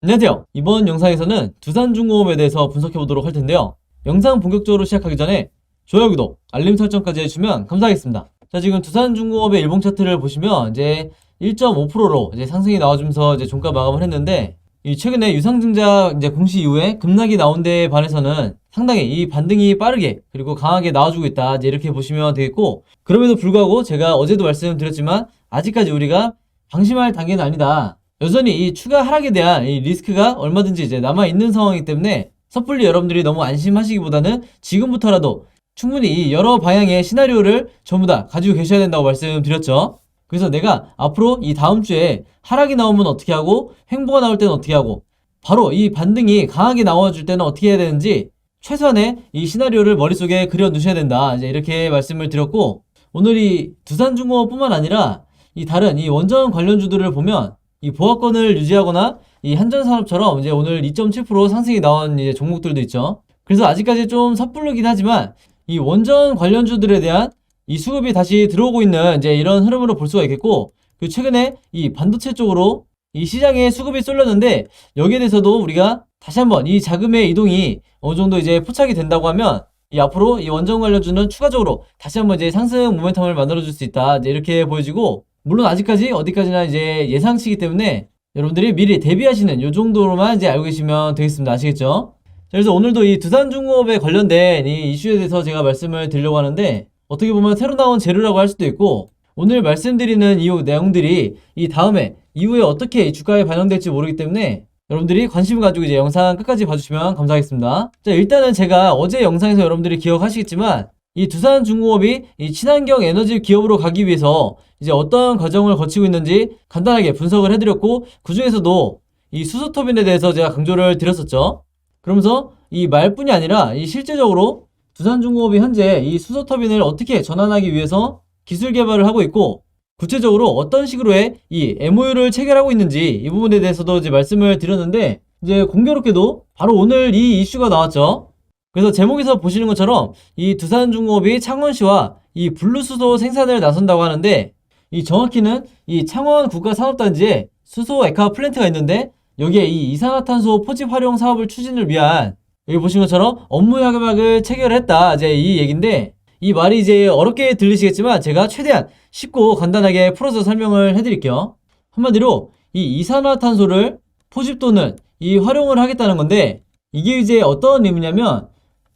안녕하세요. 이번 영상에서는 두산중공업에 대해서 분석해 보도록 할 텐데요. 영상 본격적으로 시작하기 전에 좋아요, 구독, 알림 설정까지 해주시면 감사하겠습니다. 자, 지금 두산중공업의 일봉 차트를 보시면 이제 1.5%로 이제 상승이 나와주면서 이제 종가 마감을 했는데, 이 최근에 유상증자 이제 공시 이후에 급락이 나온 데에 반해서는 상당히 이 반등이 빠르게 그리고 강하게 나와주고 있다, 이제 이렇게 보시면 되겠고, 그럼에도 불구하고 제가 어제도 말씀드렸지만 아직까지 우리가 방심할 단계는 아니다. 여전히 이 추가 하락에 대한 이 리스크가 얼마든지 이제 남아있는 상황이기 때문에 섣불리 여러분들이 너무 안심하시기보다는 지금부터라도 충분히 이 여러 방향의 시나리오를 전부 다 가지고 계셔야 된다고 말씀드렸죠. 그래서 내가 앞으로 이 다음 주에 하락이 나오면 어떻게 하고, 횡보가 나올 때는 어떻게 하고, 바로 이 반등이 강하게 나와줄 때는 어떻게 해야 되는지 최소한의 이 시나리오를 머릿속에 그려 두셔야 된다, 이제 이렇게 말씀을 드렸고, 오늘 이 두산중공업뿐만 아니라 이 다른 이 원전 관련주들을 보면 이 보합권을 유지하거나 이 한전산업처럼 이제 오늘 2.7% 상승이 나온 이제 종목들도 있죠. 그래서 아직까지 좀 섣부르긴 하지만 이 원전 관련주들에 대한 이 수급이 다시 들어오고 있는 이제 이런 흐름으로 볼 수가 있겠고, 그 최근에 이 반도체 쪽으로 이 시장에 수급이 쏠렸는데 여기에 대해서도 우리가 다시 한번 이 자금의 이동이 어느 정도 이제 포착이 된다고 하면 이 앞으로 이 원전 관련주는 추가적으로 다시 한번 이제 상승 모멘텀을 만들어줄 수 있다, 이제 이렇게 보여지고, 물론 아직까지 어디까지나 이제 예상치이기 때문에 여러분들이 미리 대비하시는 요 정도로만 이제 알고 계시면 되겠습니다. 아시겠죠? 자, 그래서 오늘도 이 두산중공업에 관련된 이 이슈에 대해서 제가 말씀을 드리려고 하는데, 어떻게 보면 새로 나온 재료라고 할 수도 있고, 오늘 말씀드리는 이 내용들이 이 다음에 이후에 어떻게 주가에 반영될지 모르기 때문에 여러분들이 관심을 가지고 이제 영상 끝까지 봐주시면 감사하겠습니다. 자, 일단은 제가 어제 영상에서 여러분들이 기억하시겠지만 이 두산중공업이 이 친환경 에너지 기업으로 가기 위해서 이제 어떤 과정을 거치고 있는지 간단하게 분석을 해드렸고, 그 중에서도 이 수소터빈에 대해서 제가 강조를 드렸었죠. 그러면서 이 말뿐이 아니라 이 실제적으로 두산중공업이 현재 이 수소터빈을 어떻게 전환하기 위해서 기술 개발을 하고 있고, 구체적으로 어떤 식으로의 이 MOU를 체결하고 있는지 이 부분에 대해서도 이제 말씀을 드렸는데, 이제 공교롭게도 바로 오늘 이 이슈가 나왔죠. 그래서 제목에서 보시는 것처럼 이 두산중공업이 창원시와 이 블루수소 생산을 나선다고 하는데, 이 정확히는 이 창원 국가산업단지에 수소 액화 플랜트가 있는데 여기에 이 이산화탄소 포집 활용 사업을 추진을 위한, 여기 보시는 것처럼 업무 협약을 체결했다, 이제 이 얘긴데, 이 말이 이제 어렵게 들리시겠지만 제가 최대한 쉽고 간단하게 풀어서 설명을 해드릴게요. 한마디로 이 이산화탄소를 포집 또는 이 활용을 하겠다는 건데, 이게 이제 어떤 의미냐면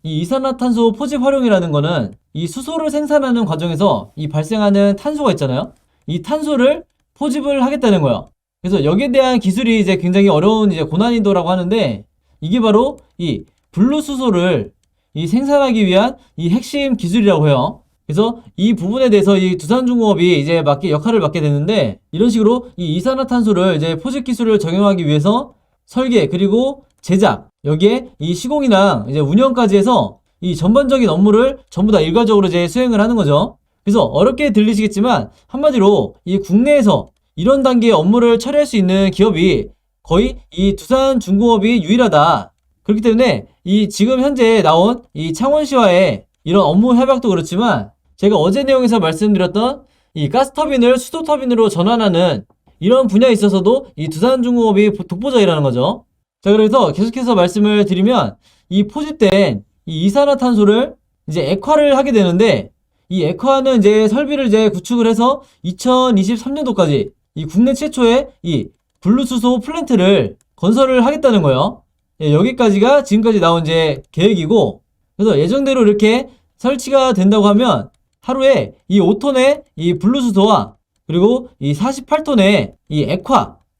이 이산화탄소 포집 활용이라는 거는 이 수소를 생산하는 과정에서 이 발생하는 탄소가 있잖아요. 이 탄소를 포집을 하겠다는 거예요. 그래서 여기에 대한 기술이 이제 굉장히 어려운 이제 고난이도라고 하는데, 이게 바로 이 블루수소를 이 생산하기 위한 이 핵심 기술이라고 해요. 그래서 이 부분에 대해서 이 두산중공업이 이제 역할을 맡게 되는데, 이런 식으로 이 이산화탄소를 이제 포집 기술을 적용하기 위해서 설계 그리고 제작, 여기에 이 시공이랑 이제 운영까지 해서 이 전반적인 업무를 전부 다 일괄적으로 이제 수행을 하는 거죠. 그래서 어렵게 들리시겠지만 한마디로 이 국내에서 이런 단계의 업무를 처리할 수 있는 기업이 거의 이 두산중공업이 유일하다. 그렇기 때문에 이 지금 현재 나온 이 창원시와의 이런 업무 협약도 그렇지만, 제가 어제 내용에서 말씀드렸던 이 가스터빈을 수소터빈으로 전환하는 이런 분야에 있어서도 이 두산중공업이 독보적이라는 거죠. 자, 그래서 계속해서 말씀을 드리면 이 포집된 이 이산화탄소를 이제 액화를 하게 되는데, 이 액화는 이제 설비를 이제 구축을 해서 2023년도까지 이 국내 최초의 이 블루수소 플랜트를 건설을 하겠다는 거예요. 예, 여기까지가 지금까지 나온 이제 계획이고, 그래서 예정대로 이렇게 설치가 된다고 하면 하루에 이 5톤의 이 블루수소와 그리고 이 48톤의 이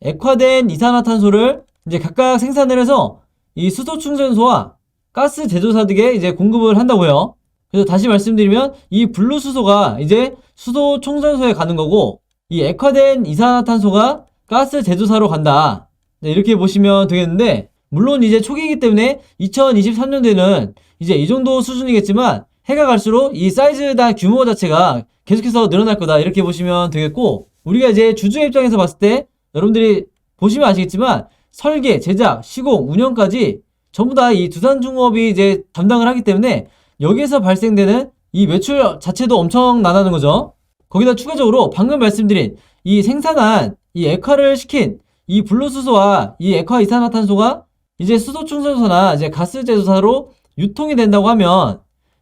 액화된 이산화탄소를 이제 각각 생산을 해서 이 수소 충전소와 가스 제조사 등에 이제 공급을 한다고요. 그래서 다시 말씀드리면 이 블루수소가 이제 수소 충전소에 가는 거고, 이 액화된 이산화탄소가 가스 제조사로 간다. 네, 이렇게 보시면 되겠는데, 물론 이제 초기이기 때문에 2023년도에는 이제 이 정도 수준이겠지만 해가 갈수록 이 사이즈나 규모 자체가 계속해서 늘어날 거다, 이렇게 보시면 되겠고, 우리가 이제 주주의 입장에서 봤을 때 여러분들이 보시면 아시겠지만 설계, 제작, 시공, 운영까지 전부 다 이 두산중공업이 이제 담당을 하기 때문에 여기에서 발생되는 이 매출 자체도 엄청나다는 거죠. 거기다 추가적으로 방금 말씀드린 이 생산한 이 액화를 시킨 이 불로수소와 이 액화이산화탄소가 이제 수소 충전소나 이제 가스 제조사로 유통이 된다고 하면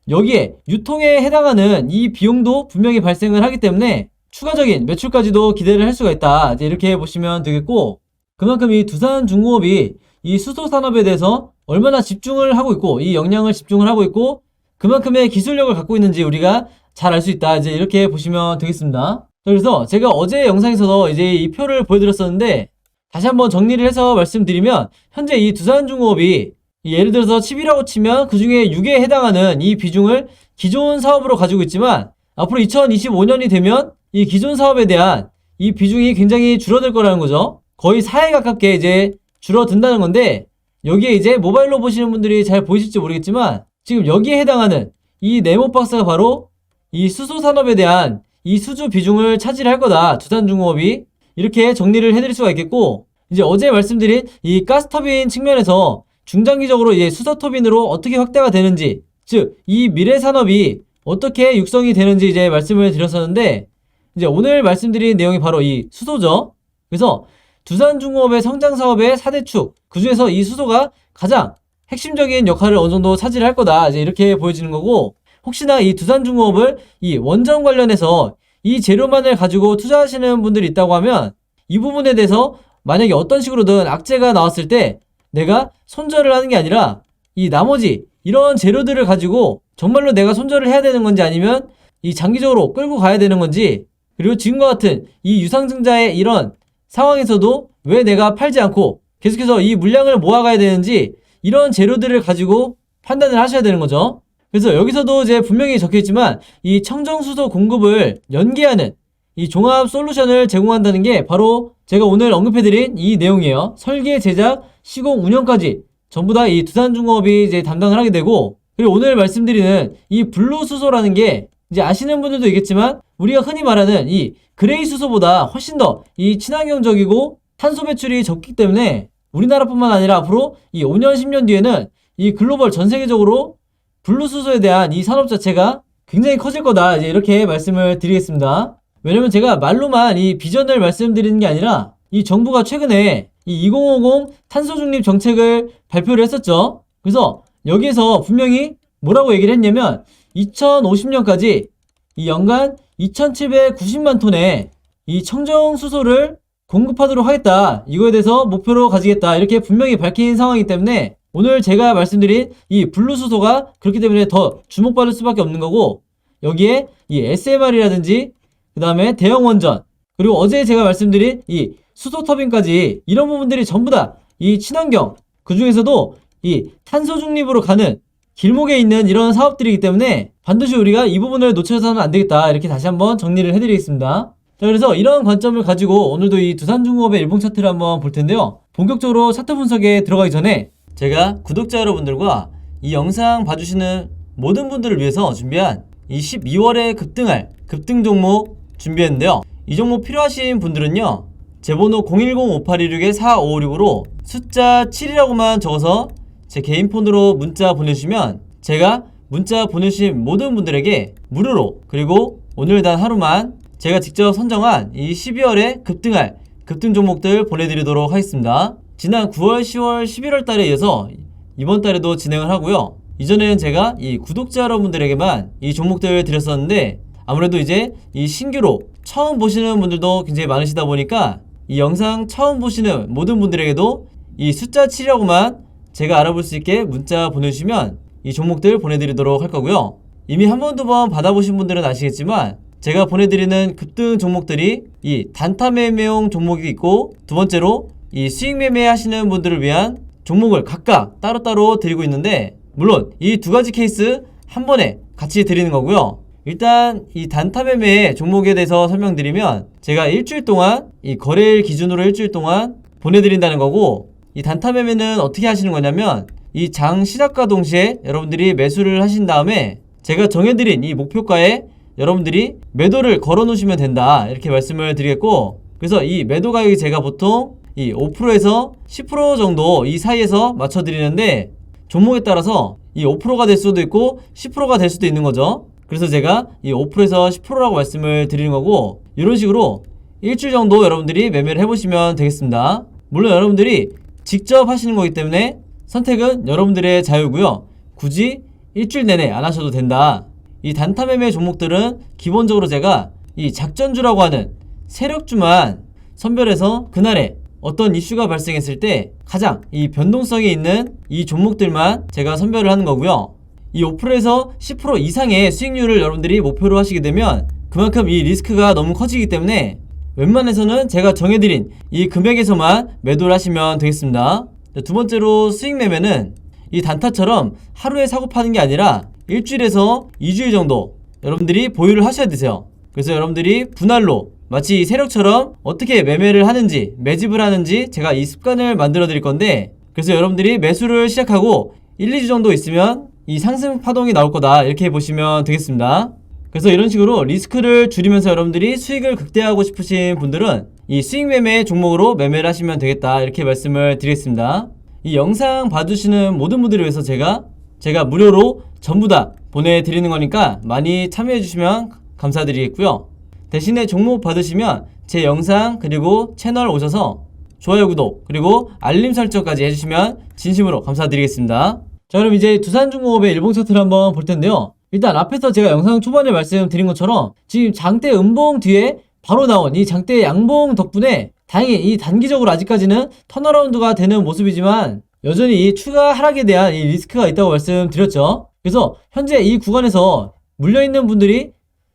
여기에 유통에 해당하는 이 비용도 분명히 발생을 하기 때문에 추가적인 매출까지도 기대를 할 수가 있다. 이제 이렇게 보시면 되겠고, 그만큼 이 두산중공업이 이 수소 산업에 대해서 얼마나 집중을 하고 있고 이 역량을 집중을 하고 있고 그만큼의 기술력을 갖고 있는지 우리가 잘 알 수 있다. 이제 이렇게 보시면 되겠습니다. 그래서 제가 어제 영상에서도 이제 이 표를 보여드렸었는데 다시 한번 정리를 해서 말씀드리면 현재 이 두산중공업이 예를 들어서 칩이라고 치면 그 중에 6에 해당하는 이 비중을 기존 사업으로 가지고 있지만 앞으로 2025년이 되면 이 기존 사업에 대한 이 비중이 굉장히 줄어들 거라는 거죠. 거의 4에 가깝게 이제 줄어든다는 건데 여기에 이제 모바일로 보시는 분들이 잘 보이실지 모르겠지만 지금 여기에 해당하는 이 네모박스가 바로 이 수소 산업에 대한 이 수주 비중을 차지할 거다. 두산중공업이 이렇게 정리를 해드릴 수가 있겠고, 이제 어제 말씀드린 이 가스터빈 측면에서 중장기적으로 이제 수소터빈으로 어떻게 확대가 되는지, 즉 이 미래 산업이 어떻게 육성이 되는지 이제 말씀을 드렸었는데 이제 오늘 말씀드린 내용이 바로 이 수소죠. 그래서 두산중공업의 성장 사업의 4대 축, 그 중에서 이 수소가 가장 핵심적인 역할을 어느 정도 차지할 거다. 이제 이렇게 보여지는 거고, 혹시나 이 두산중공업을 이 원전 관련해서 이 재료만을 가지고 투자하시는 분들이 있다고 하면 이 부분에 대해서 만약에 어떤 식으로든 악재가 나왔을 때 내가 손절을 하는 게 아니라 이 나머지 이런 재료들을 가지고 정말로 내가 손절을 해야 되는 건지 아니면 이 장기적으로 끌고 가야 되는 건지, 그리고 지금과 같은 이 유상증자의 이런 상황에서도 왜 내가 팔지 않고 계속해서 이 물량을 모아가야 되는지 이런 재료들을 가지고 판단을 하셔야 되는 거죠. 그래서 여기서도 이제 분명히 적혀있지만 이 청정수소 공급을 연계하는 이 종합 솔루션을 제공한다는 게 바로 제가 오늘 언급해드린 이 내용이에요. 설계, 제작, 시공, 운영까지 전부 다 이 두산중공업이 이제 담당을 하게 되고, 그리고 오늘 말씀드리는 이 블루수소라는 게 이제 아시는 분들도 있겠지만 우리가 흔히 말하는 이 그레이 수소보다 훨씬 더 이 친환경적이고 탄소 배출이 적기 때문에 우리나라뿐만 아니라 앞으로 이 5년, 10년 뒤에는 이 글로벌 전 세계적으로 블루수소에 대한 이 산업 자체가 굉장히 커질 거다. 이제 이렇게 말씀을 드리겠습니다. 왜냐면 제가 말로만 이 비전을 말씀드리는 게 아니라 이 정부가 최근에 이 2050 탄소 중립 정책을 발표를 했었죠. 그래서 여기에서 분명히 뭐라고 얘기를 했냐면 2050년까지 이 연간 2790만 톤의 이 청정수소를 공급하도록 하겠다. 이거에 대해서 목표로 가지겠다. 이렇게 분명히 밝힌 상황이기 때문에 오늘 제가 말씀드린 이 블루수소가 그렇기 때문에 더 주목받을 수밖에 없는 거고, 여기에 이 SMR이라든지 그 다음에 대형 원전, 그리고 어제 제가 말씀드린 이 수소 터빈까지 이런 부분들이 전부 다 이 친환경, 그 중에서도 이 탄소 중립으로 가는 길목에 있는 이런 사업들이기 때문에 반드시 우리가 이 부분을 놓쳐서는 안 되겠다. 이렇게 다시 한번 정리를 해드리겠습니다. 자, 그래서 이런 관점을 가지고 오늘도 이 두산중공업의 일봉 차트를 한번 볼 텐데요. 본격적으로 차트 분석에 들어가기 전에 제가 구독자 여러분들과 이 영상 봐주시는 모든 분들을 위해서 준비한 이 12월에 급등할 급등 종목 준비했는데요. 이 종목 필요하신 분들은요, 제 번호 010-5816-4556으로 숫자 7이라고만 적어서 제 개인 폰으로 문자 보내주시면 제가 문자 보내주신 모든 분들에게 무료로, 그리고 오늘 단 하루만 제가 직접 선정한 이 12월에 급등할 급등 종목들 보내드리도록 하겠습니다. 지난 9월, 10월, 11월 달에 이어서 이번 달에도 진행을 하고요. 이전에는 제가 이 구독자 여러분들에게만 이 종목들을 드렸었는데 아무래도 이제 이 신규로 처음 보시는 분들도 굉장히 많으시다 보니까 이 영상 처음 보시는 모든 분들에게도 이 숫자 7이라고만 제가 알아볼 수 있게 문자 보내주시면 이 종목들 보내드리도록 할 거고요. 이미 한 번, 두 번 받아보신 분들은 아시겠지만 제가 보내드리는 급등 종목들이 이 단타 매매용 종목이 있고, 두 번째로 이 수익 매매 하시는 분들을 위한 종목을 각각 따로따로 드리고 있는데, 물론 이 두 가지 케이스 한 번에 같이 드리는 거고요. 일단 이 단타 매매 종목에 대해서 설명드리면 제가 일주일 동안 이 거래일 기준으로 일주일 동안 보내드린다는 거고, 이 단타 매매는 어떻게 하시는 거냐면 이 장 시작과 동시에 여러분들이 매수를 하신 다음에 제가 정해드린 이 목표가에 여러분들이 매도를 걸어 놓으시면 된다. 이렇게 말씀을 드리겠고, 그래서 이 매도 가격이 제가 보통 이 5%에서 10% 정도 이 사이에서 맞춰 드리는데 종목에 따라서 이 5%가 될 수도 있고 10%가 될 수도 있는 거죠. 그래서 제가 이 5%에서 10%라고 말씀을 드리는 거고, 이런 식으로 일주일 정도 여러분들이 매매를 해보시면 되겠습니다. 물론 여러분들이 직접 하시는 거기 때문에 선택은 여러분들의 자유고요. 굳이 일주일 내내 안 하셔도 된다. 이 단타 매매 종목들은 기본적으로 제가 이 작전주라고 하는 세력주만 선별해서 그날에 어떤 이슈가 발생했을 때 가장 이 변동성이 있는 이 종목들만 제가 선별을 하는 거고요. 이 5%에서 10% 이상의 수익률을 여러분들이 목표로 하시게 되면 그만큼 이 리스크가 너무 커지기 때문에 웬만해서는 제가 정해드린 이 금액에서만 매도를 하시면 되겠습니다. 두 번째로 수익 매매는 이 단타처럼 하루에 사고 파는 게 아니라 일주일에서 2주일 정도 여러분들이 보유를 하셔야 되세요. 그래서 여러분들이 분할로 마치 세력처럼 어떻게 매매를 하는지 매집을 하는지 제가 이 습관을 만들어 드릴 건데, 그래서 여러분들이 매수를 시작하고 1, 2주 정도 있으면 이 상승 파동이 나올 거다 이렇게 보시면 되겠습니다. 그래서 이런 식으로 리스크를 줄이면서 여러분들이 수익을 극대화하고 싶으신 분들은 이 수익 매매 종목으로 매매를 하시면 되겠다 이렇게 말씀을 드리겠습니다. 이 영상 봐주시는 모든 분들을 위해서 제가 무료로 전부 다 보내드리는 거니까 많이 참여해 주시면 감사드리겠고요. 대신에 종목 받으시면 제 영상 그리고 채널 오셔서 좋아요, 구독 그리고 알림 설정까지 해주시면 진심으로 감사드리겠습니다. 자, 그럼 이제 두산중공업의 일봉 차트를 한번 볼 텐데요. 일단 앞에서 제가 영상 초반에 말씀드린 것처럼 지금 장대 음봉 뒤에 바로 나온 이 장대 양봉 덕분에 다행히 이 단기적으로 아직까지는 턴어라운드가 되는 모습이지만 여전히 이 추가 하락에 대한 이 리스크가 있다고 말씀드렸죠. 그래서 현재 이 구간에서 물려있는 분들이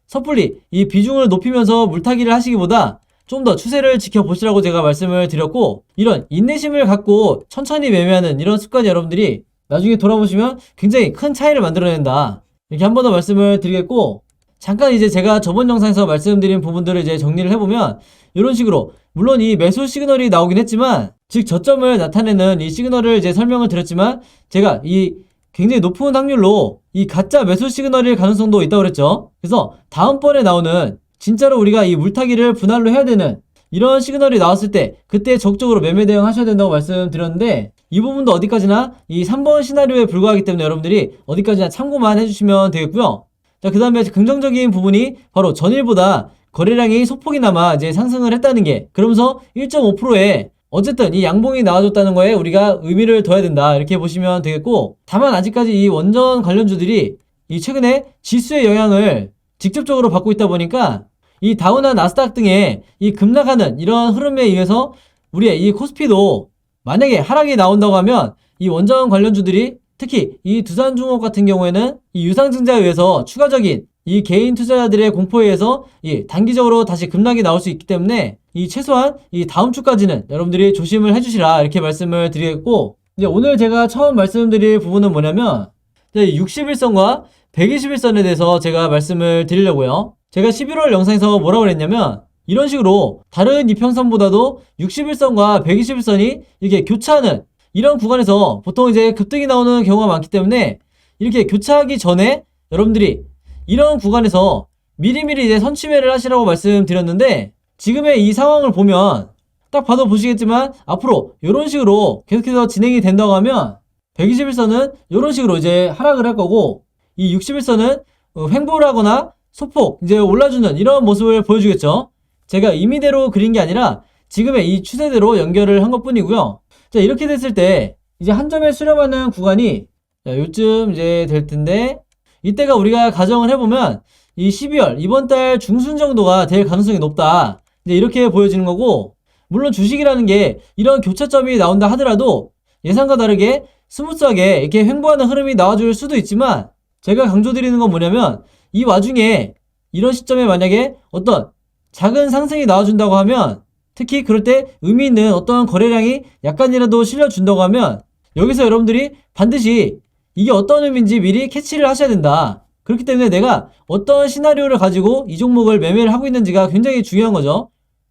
섣불리 이 비중을 높이면서 물타기를 하시기보다 좀 더 추세를 지켜보시라고 제가 말씀을 드렸고, 이런 인내심을 갖고 천천히 매매하는 이런 습관이 여러분들이 나중에 돌아보시면 굉장히 큰 차이를 만들어낸다 이렇게 한 번 더 말씀을 드리겠고, 잠깐 이제 제가 저번 영상에서 말씀드린 부분들을 이제 정리를 해보면 이런 식으로 물론 이 매수 시그널이 나오긴 했지만, 즉 저점을 나타내는 이 시그널을 이제 설명을 드렸지만 제가 이 굉장히 높은 확률로 이 가짜 매수 시그널일 가능성도 있다고 그랬죠. 그래서 다음번에 나오는 진짜로 우리가 이 물타기를 분할로 해야 되는 이런 시그널이 나왔을 때 그때 적극적으로 매매 대응하셔야 된다고 말씀드렸는데, 이 부분도 어디까지나 이 3번 시나리오에 불과하기 때문에 여러분들이 어디까지나 참고만 해주시면 되겠고요. 자, 그 다음에 긍정적인 부분이 바로 전일보다 거래량이 소폭이나마 이제 상승을 했다는 게, 그러면서 1.5%에 어쨌든 이 양봉이 나와줬다는 거에 우리가 의미를 둬야 된다 이렇게 보시면 되겠고, 다만 아직까지 이 원전 관련주들이 이 최근에 지수의 영향을 직접적으로 받고 있다 보니까 이 다우나 나스닥 등의 이 급락하는 이런 흐름에 의해서 우리의 이 코스피도 만약에 하락이 나온다고 하면 이 원전 관련주들이 특히 이 두산중공업 같은 경우에는 이 유상증자에 의해서 추가적인 이 개인 투자자들의 공포에 의해서 이 단기적으로 다시 급락이 나올 수 있기 때문에 이 최소한 이 다음 주까지는 여러분들이 조심을 해주시라 이렇게 말씀을 드리겠고, 이제 오늘 제가 처음 말씀드릴 부분은 뭐냐면 60일선과 120일선에 대해서 제가 말씀을 드리려고요. 제가 11월 영상에서 뭐라고 그랬냐면 이런 식으로 다른 이평선보다도 60일선과 120일선이 이렇게 교차하는 이런 구간에서 보통 이제 급등이 나오는 경우가 많기 때문에 이렇게 교차하기 전에 여러분들이 이런 구간에서 미리미리 이제 선취매를 하시라고 말씀드렸는데, 지금의 이 상황을 보면 딱 봐도 보시겠지만 앞으로 이런 식으로 계속해서 진행이 된다고 하면 120일선은 이런 식으로 이제 하락을 할 거고, 이 60일선은 횡보를 하거나 소폭 이제 올라주는 이런 모습을 보여주겠죠. 제가 임의대로 그린 게 아니라 지금의 이 추세대로 연결을 한 것 뿐이고요. 자, 이렇게 됐을 때 이제 한 점에 수렴하는 구간이 요쯤 이제 될 텐데, 이때가 우리가 가정을 해보면 이 12월 이번 달 중순 정도가 될 가능성이 높다 이제 이렇게 보여지는 거고, 물론 주식이라는 게 이런 교차점이 나온다 하더라도 예상과 다르게 스무스하게 이렇게 횡보하는 흐름이 나와줄 수도 있지만, 제가 강조드리는 건 뭐냐면 이 와중에 이런 시점에 만약에 어떤 작은 상승이 나와준다고 하면, 특히 그럴 때 의미 있는 어떤 거래량이 약간이라도 실려준다고 하면 여기서 여러분들이 반드시 이게 어떤 의미인지 미리 캐치를 하셔야 된다. 그렇기 때문에 내가 어떤 시나리오를 가지고 이 종목을 매매를 하고 있는지가 굉장히 중요한 거죠.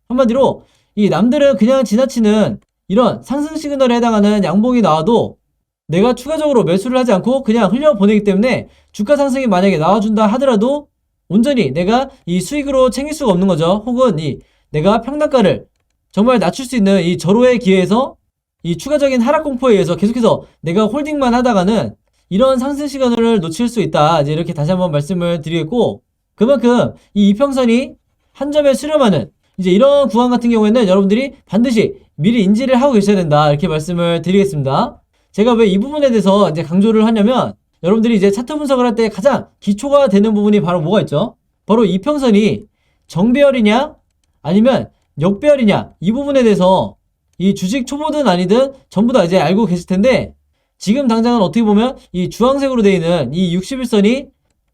한마디로 이 남들은 그냥 지나치는 이런 상승 시그널에 해당하는 양봉이 나와도 내가 추가적으로 매수를 하지 않고 그냥 흘려보내기 때문에 주가 상승이 만약에 나와준다 하더라도 온전히 내가 이 수익으로 챙길 수가 없는 거죠. 혹은 이 내가 평단가를 정말 낮출 수 있는 이 절호의 기회에서 이 추가적인 하락 공포에 의해서 계속해서 내가 홀딩만 하다가는 이런 상승 시그널을 놓칠 수 있다 이제 이렇게 다시 한번 말씀을 드리겠고, 그만큼 이 이평선이 한 점에 수렴하는 이제 이런 구간 같은 경우에는 여러분들이 반드시 미리 인지를 하고 계셔야 된다. 이렇게 말씀을 드리겠습니다. 제가 왜 이 부분에 대해서 이제 강조를 하냐면 여러분들이 이제 차트 분석을 할 때 가장 기초가 되는 부분이 바로 뭐가 있죠? 바로 이평선이 정배열이냐 아니면 역배열이냐 이 부분에 대해서 이 주식 초보든 아니든 전부 다 이제 알고 계실 텐데 지금 당장은 어떻게 보면 이 주황색으로 되어 있는 이 60일선이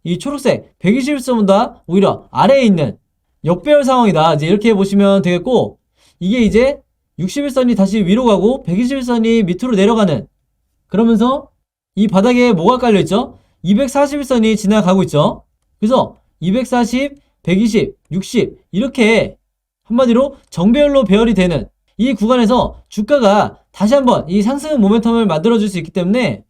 이 초록색 120일선보다 오히려 아래에 있는 역배열 상황이다. 이제 이렇게 보시면 되겠고 이게 이제 60일선이 다시 위로 가고 120일선이 밑으로 내려가는 그러면서 이 바닥에 뭐가 깔려있죠? 241선이 지나가고 있죠. 그래서 240, 120, 60 이렇게 한마디로 정배열로 배열이 되는 이 구간에서 주가가 다시 한번 이 상승 모멘텀을 만들어줄 수 있기 때문에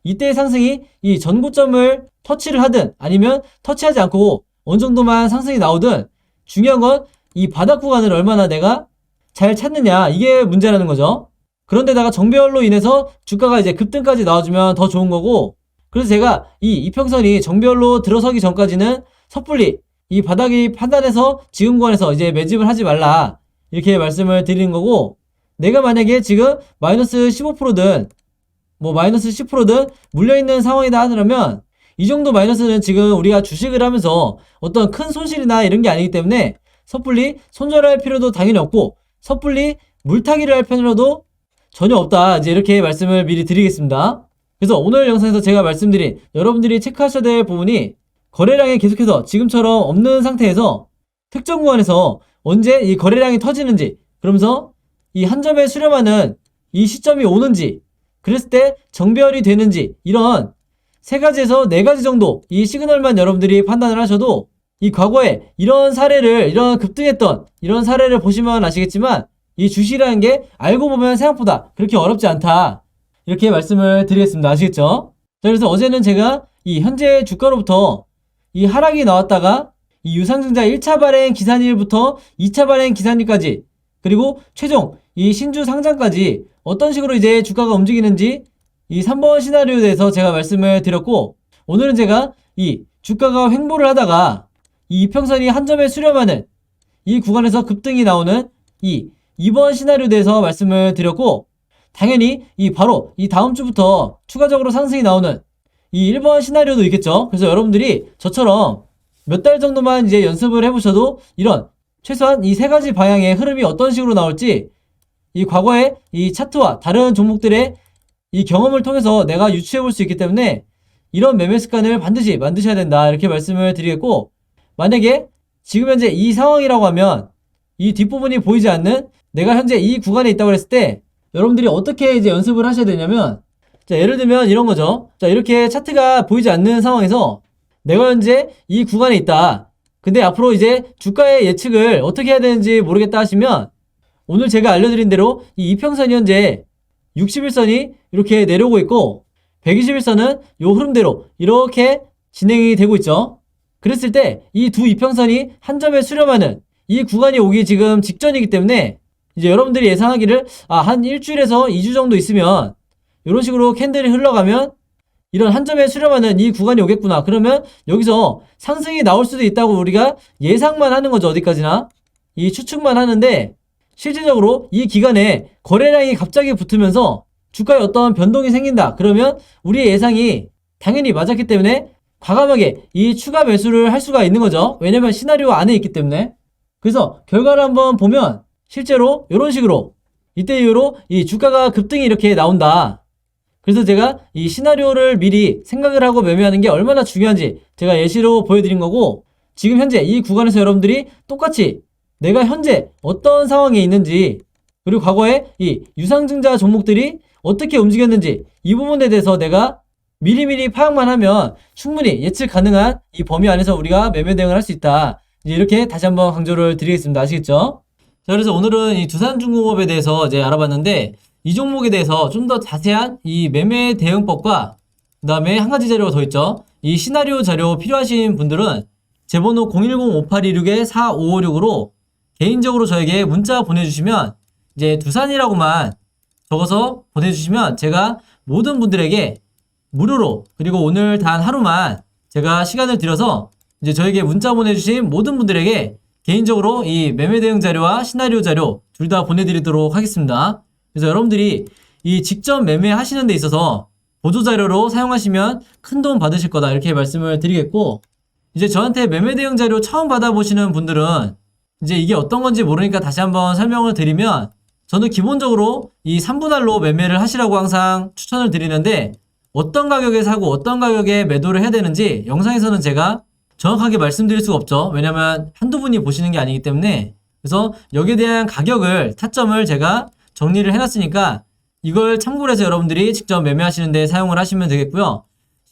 이때의 상승이 이 전고점을 터치를 하든 아니면 터치하지 않고 어느 정도만 상승이 나오든 중요한 건 이 바닥 구간을 얼마나 내가 잘 찾느냐 이게 문제라는 거죠. 그런데다가 정배열로 인해서 주가가 이제 급등까지 나와주면 더 좋은 거고 그래서 제가 이 이평선이 정배열로 들어서기 전까지는 섣불리 이 바닥이 판단해서 지금 구간에서 이제 매집을 하지 말라 이렇게 말씀을 드리는 거고 내가 만약에 지금 마이너스 15%든 뭐 마이너스 10%든 물려있는 상황이다 하더라면 이 정도 마이너스는 지금 우리가 주식을 하면서 어떤 큰 손실이나 이런 게 아니기 때문에 섣불리 손절할 필요도 당연히 없고 섣불리 물타기를 할 필요도 전혀 없다. 이제 이렇게 말씀을 미리 드리겠습니다. 그래서 오늘 영상에서 제가 말씀드린 여러분들이 체크하셔야 될 부분이 거래량이 계속해서 지금처럼 없는 상태에서 특정 구간에서 언제 이 거래량이 터지는지 그러면서 이 한 점에 수렴하는 이 시점이 오는지 그랬을 때 정배열이 되는지 이런 세 가지에서 네 가지 정도 이 시그널만 여러분들이 판단을 하셔도 이 과거에 이런 사례를 이런 급등했던 이런 사례를 보시면 아시겠지만 이 주식이라는 게 알고 보면 생각보다 그렇게 어렵지 않다 이렇게 말씀을 드리겠습니다. 아시겠죠? 자 그래서 어제는 제가 이 현재 주가로부터 이 하락이 나왔다가 이 유상증자 1차 발행 기산일부터 2차 발행 기산일까지 그리고 최종 이 신주 상장까지 어떤 식으로 이제 주가가 움직이는지 이 3번 시나리오에 대해서 제가 말씀을 드렸고 오늘은 제가 이 주가가 횡보를 하다가 이 이평선이 한 점에 수렴하는 이 구간에서 급등이 나오는 이 2번 시나리오에 대해서 말씀을 드렸고 당연히 이 바로 이 다음 주부터 추가적으로 상승이 나오는 이 1번 시나리오도 있겠죠. 그래서 여러분들이 저처럼 몇 달 정도만 이제 연습을 해보셔도 이런 최소한 이 세 가지 방향의 흐름이 어떤 식으로 나올지 이 과거의 이 차트와 다른 종목들의 이 경험을 통해서 내가 유추해 볼 수 있기 때문에 이런 매매 습관을 반드시 만드셔야 된다 이렇게 말씀을 드리겠고 만약에 지금 현재 이 상황이라고 하면 이 뒷부분이 보이지 않는 내가 현재 이 구간에 있다고 했을 때 여러분들이 어떻게 이제 연습을 하셔야 되냐면 자 예를 들면 이런 거죠. 자 이렇게 차트가 보이지 않는 상황에서 내가 현재 이 구간에 있다. 근데 앞으로 이제 주가의 예측을 어떻게 해야 되는지 모르겠다 하시면 오늘 제가 알려드린 대로 이 이평선이 현재 60일선이 이렇게 내려오고 있고 120일선은 요 흐름대로 이렇게 진행이 되고 있죠. 그랬을 때 이 두 이평선이 한 점에 수렴하는 이 구간이 오기 지금 직전이기 때문에 이제 여러분들이 예상하기를 한 일주일에서 2주 정도 있으면 이런 식으로 캔들이 흘러가면 이런 한 점에 수렴하는 이 구간이 오겠구나. 그러면 여기서 상승이 나올 수도 있다고 우리가 예상만 하는 거죠. 어디까지나 이 추측만 하는데 실질적으로 이 기간에 거래량이 갑자기 붙으면서 주가에 어떤 변동이 생긴다. 그러면 우리의 예상이 당연히 맞았기 때문에 과감하게 이 추가 매수를 할 수가 있는 거죠. 왜냐면 시나리오 안에 있기 때문에. 그래서 결과를 한번 보면 실제로 이런 식으로 이때 이후로 이 주가가 급등이 이렇게 나온다. 그래서 제가 이 시나리오를 미리 생각을 하고 매매하는 게 얼마나 중요한지 제가 예시로 보여드린 거고 지금 현재 이 구간에서 여러분들이 똑같이 내가 현재 어떤 상황에 있는지 그리고 과거에 이 유상증자 종목들이 어떻게 움직였는지 이 부분에 대해서 내가 미리미리 파악만 하면 충분히 예측 가능한 이 범위 안에서 우리가 매매 대응을 할 수 있다. 이제 이렇게 다시 한번 강조를 드리겠습니다. 아시겠죠? 자, 그래서 오늘은 이 두산중공업에 대해서 이제 알아봤는데 이 종목에 대해서 좀 더 자세한 이 매매 대응법과 그 다음에 한 가지 자료가 더 있죠. 이 시나리오 자료 필요하신 분들은 제 번호 010-5826-4556으로 개인적으로 저에게 문자 보내주시면 이제 두산이라고만 적어서 보내주시면 제가 모든 분들에게 무료로 그리고 오늘 단 하루만 제가 시간을 들여서 이제 저에게 문자 보내주신 모든 분들에게 개인적으로 이 매매 대응 자료와 시나리오 자료 둘 다 보내드리도록 하겠습니다. 그래서 여러분들이 이 직접 매매하시는 데 있어서 보조 자료로 사용하시면 큰 도움 받으실 거다 이렇게 말씀을 드리겠고, 이제 저한테 매매 대응 자료 처음 받아보시는 분들은 이제 이게 어떤 건지 모르니까 다시 한번 설명을 드리면, 저는 기본적으로 이 3분할로 매매를 하시라고 항상 추천을 드리는데, 어떤 가격에 사고 어떤 가격에 매도를 해야 되는지 영상에서는 제가 정확하게 말씀드릴 수가 없죠. 왜냐면 한두 분이 보시는 게 아니기 때문에. 그래서 여기에 대한 가격을, 타점을 제가 정리를 해놨으니까 이걸 참고로 해서 여러분들이 직접 매매하시는 데 사용을 하시면 되겠고요.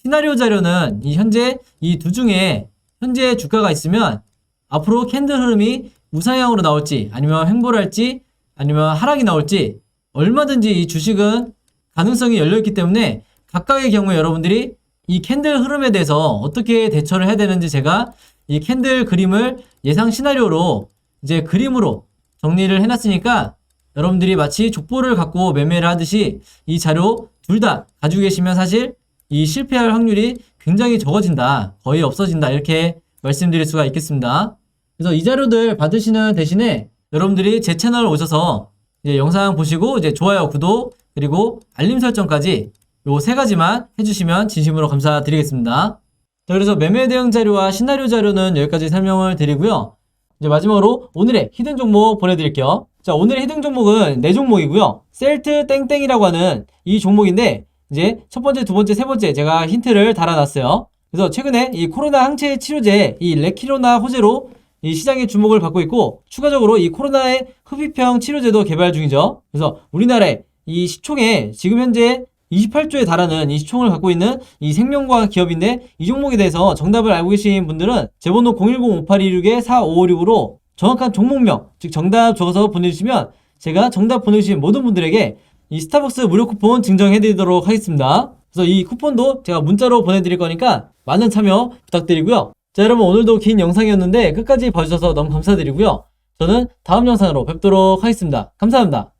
시나리오 자료는 이 현재 이 두 중에 현재 주가가 있으면 앞으로 캔들 흐름이 우상향으로 나올지 아니면 횡보를 할지 아니면 하락이 나올지 얼마든지 이 주식은 가능성이 열려있기 때문에 각각의 경우에 여러분들이 이 캔들 흐름에 대해서 어떻게 대처를 해야 되는지 제가 이 캔들 그림을 예상 시나리오로 이제 그림으로 정리를 해놨으니까 여러분들이 마치 족보를 갖고 매매를 하듯이 이 자료 둘 다 가지고 계시면 사실 이 실패할 확률이 굉장히 적어진다, 거의 없어진다 이렇게 말씀드릴 수가 있겠습니다. 그래서 이 자료들 받으시는 대신에 여러분들이 제 채널 오셔서 이제 영상 보시고 이제 좋아요, 구독 그리고 알림 설정까지 요 세 가지만 해주시면 진심으로 감사드리겠습니다. 자, 그래서 매매 대응 자료와 시나리오 자료는 여기까지 설명을 드리고요. 이제 마지막으로 오늘의 히든 종목 보내드릴게요. 자, 오늘의 히든 종목은 4종목이고요. 셀트 땡땡이라고 하는 이 종목인데, 이제 첫 번째, 두 번째, 세 번째 제가 힌트를 달아놨어요. 그래서 최근에 이 코로나 항체 치료제 이 레키로나 호재로 이 시장의 주목을 받고 있고, 추가적으로 이 코로나의 흡입형 치료제도 개발 중이죠. 그래서 우리나라의 이 시총에 지금 현재 28조에 달하는 이 시총을 갖고 있는 이 생명과학 기업인데, 이 종목에 대해서 정답을 알고 계신 분들은 제 번호 010-5826-4556으로 정확한 종목명, 즉 정답 적어서 보내주시면 제가 정답 보내주신 모든 분들에게 이 스타벅스 무료 쿠폰 증정해드리도록 하겠습니다. 그래서 이 쿠폰도 제가 문자로 보내드릴 거니까 많은 참여 부탁드리고요. 자, 여러분 오늘도 긴 영상이었는데 끝까지 봐주셔서 너무 감사드리고요. 저는 다음 영상으로 뵙도록 하겠습니다. 감사합니다.